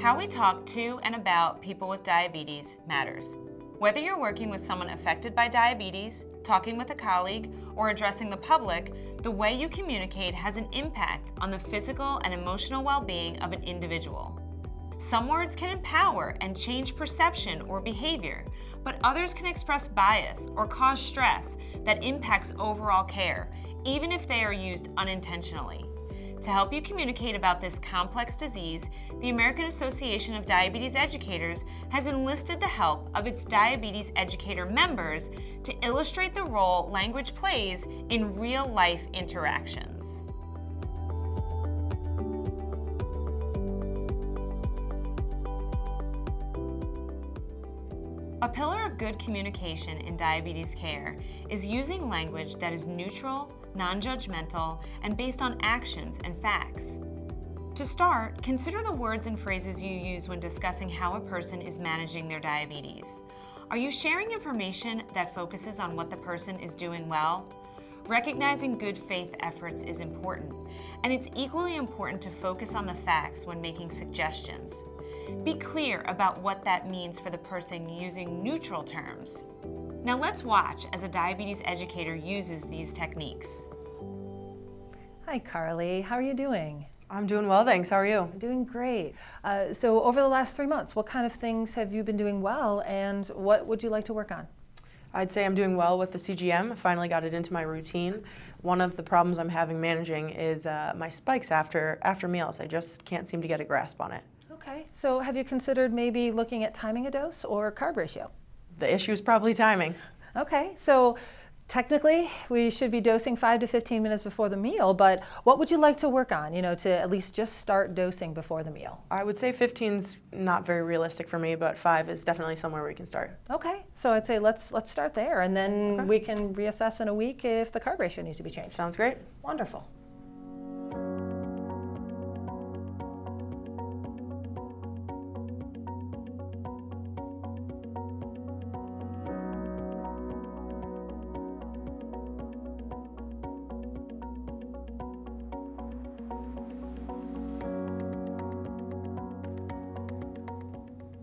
How we talk to and about people with diabetes matters. Whether you're working with someone affected by diabetes, talking with a colleague, or addressing the public, the way you communicate has an impact on the physical and emotional well-being of an individual. Some words can empower and change perception or behavior, but others can express bias or cause stress that impacts overall care, even if they are used unintentionally. To help you communicate about this complex disease, the American Association of Diabetes Educators has enlisted the help of its diabetes educator members to illustrate the role language plays in real-life interactions. A pillar of good communication in diabetes care is using language that is neutral, non-judgmental, and based on actions and facts. To start, consider the words and phrases you use when discussing how a person is managing their diabetes. Are you sharing information that focuses on what the person is doing well? Recognizing good faith efforts is important, and it's equally important to focus on the facts when making suggestions. Be clear about what that means for the person using neutral terms. Now let's watch as a diabetes educator uses these techniques. Hi Carly, how are you doing? I'm doing well, thanks. How are you? I'm doing great. So over the last 3 months, what kind of things have you been doing well and what would you like to work on? I'd say I'm doing well with the CGM. I finally got it into my routine. One of the problems I'm having managing is my spikes after meals. I just can't seem to get a grasp on it. Okay, so have you considered maybe looking at timing a dose or carb ratio? The issue is probably timing. Okay, so technically we should be dosing 5 to 15 minutes before the meal, but what would you like to work on, to at least just start dosing before the meal? I would say 15's not very realistic for me, but 5 is definitely somewhere we can start. Okay, so I'd say let's start there, and then we can reassess in a week if the carb ratio needs to be changed. Sounds great. Wonderful.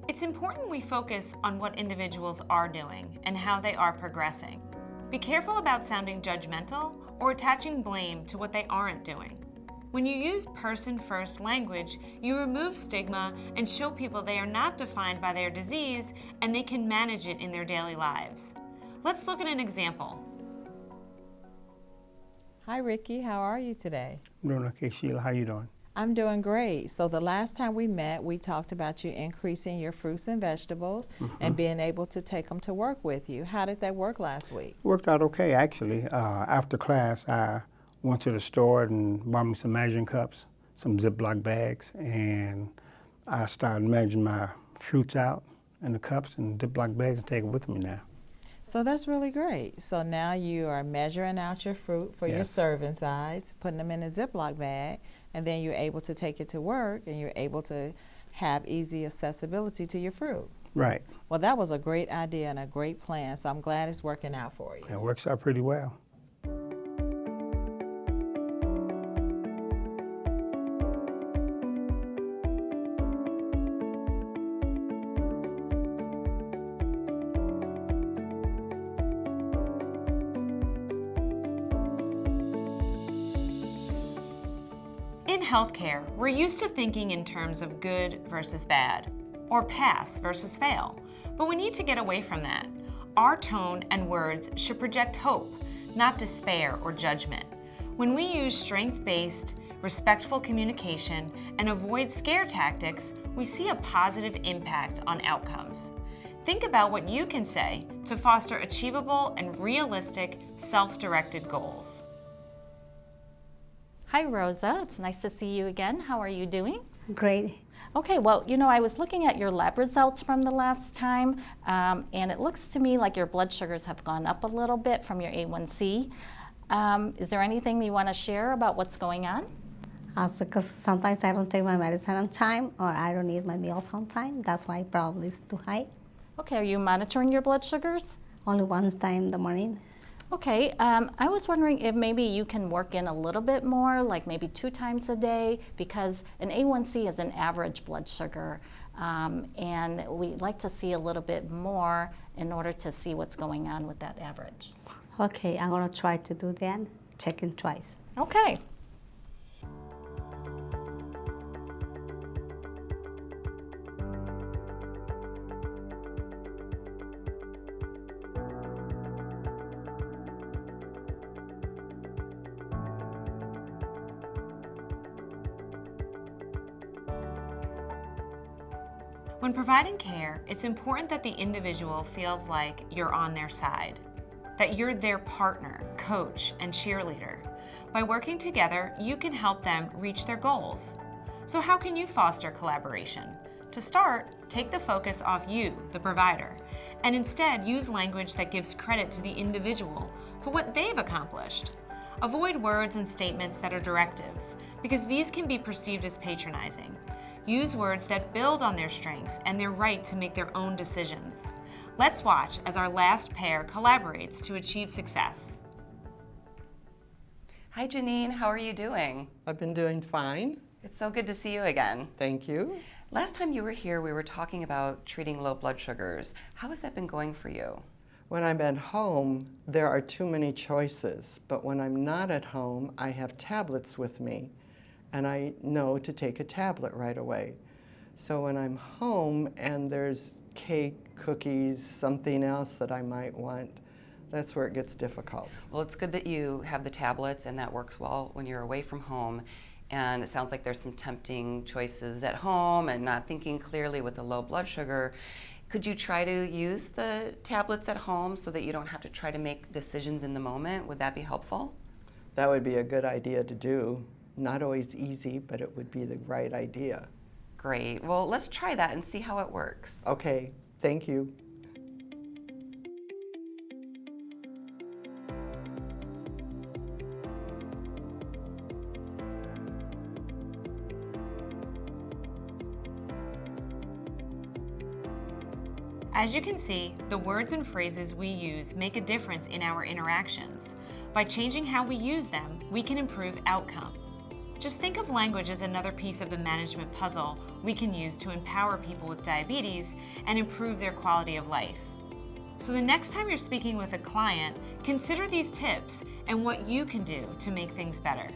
It's important we focus on what individuals are doing and how they are progressing. Be careful about sounding judgmental or attaching blame to what they aren't doing. When you use person-first language, you remove stigma and show people they are not defined by their disease and they can manage it in their daily lives. Let's look at an example. Hi Ricky, how are you today? I'm doing okay, Sheila. How you doing? I'm doing great. So the last time we met, we talked about you increasing your fruits and vegetables and being able to take them to work with you. How did that work last week? Worked out okay, actually. After class, I went to the store and bought me some measuring cups, some Ziploc bags, and I started measuring my fruits out in the cups and Ziploc bags and take it with me now. So that's really great. So now you are measuring out your fruit for your serving size, putting them in a Ziploc bag, and then you're able to take it to work and you're able to have easy accessibility to your fruit. Right. Well, that was a great idea and a great plan, so I'm glad it's working out for you. It works out pretty well. In healthcare, we're used to thinking in terms of good versus bad, or pass versus fail, but we need to get away from that. Our tone and words should project hope, not despair or judgment. When we use strength-based, respectful communication and avoid scare tactics, we see a positive impact on outcomes. Think about what you can say to foster achievable and realistic, self-directed goals. Hi, Rosa. It's nice to see you again. How are you doing? Great. Okay, well, I was looking at your lab results from the last time, and it looks to me like your blood sugars have gone up a little bit from your A1C. Is there anything you want to share about what's going on? Because sometimes I don't take my medicine on time or I don't eat my meals on time. That's why probably it's too high. Okay, are you monitoring your blood sugars? Only one time in the morning. Okay, I was wondering if maybe you can work in a little bit more, like maybe 2 times a day, because an A1C is an average blood sugar, and we'd like to see a little bit more in order to see what's going on with that average. Okay, I'm gonna try to do that, checking twice. Okay. When providing care, it's important that the individual feels like you're on their side, that you're their partner, coach, and cheerleader. By working together, you can help them reach their goals. So how can you foster collaboration? To start, take the focus off you, the provider, and instead use language that gives credit to the individual for what they've accomplished. Avoid words and statements that are directives, because these can be perceived as patronizing. Use words that build on their strengths and their right to make their own decisions. Let's watch as our last pair collaborates to achieve success. Hi Janine, how are you doing? I've been doing fine. It's so good to see you again. Thank you. Last time you were here, we were talking about treating low blood sugars. How has that been going for you? When I'm at home, there are too many choices, but when I'm not at home, I have tablets with me, and I know to take a tablet right away. So when I'm home and there's cake, cookies, something else that I might want, that's where it gets difficult. Well, it's good that you have the tablets and that works well when you're away from home. And it sounds like there's some tempting choices at home and not thinking clearly with the low blood sugar. Could you try to use the tablets at home so that you don't have to try to make decisions in the moment? Would that be helpful? That would be a good idea to do. Not always easy, but it would be the right idea. Great. Well, let's try that and see how it works. Okay, thank you. As you can see, the words and phrases we use make a difference in our interactions. By changing how we use them, we can improve outcome. Just think of language as another piece of the management puzzle we can use to empower people with diabetes and improve their quality of life. So the next time you're speaking with a client, consider these tips and what you can do to make things better.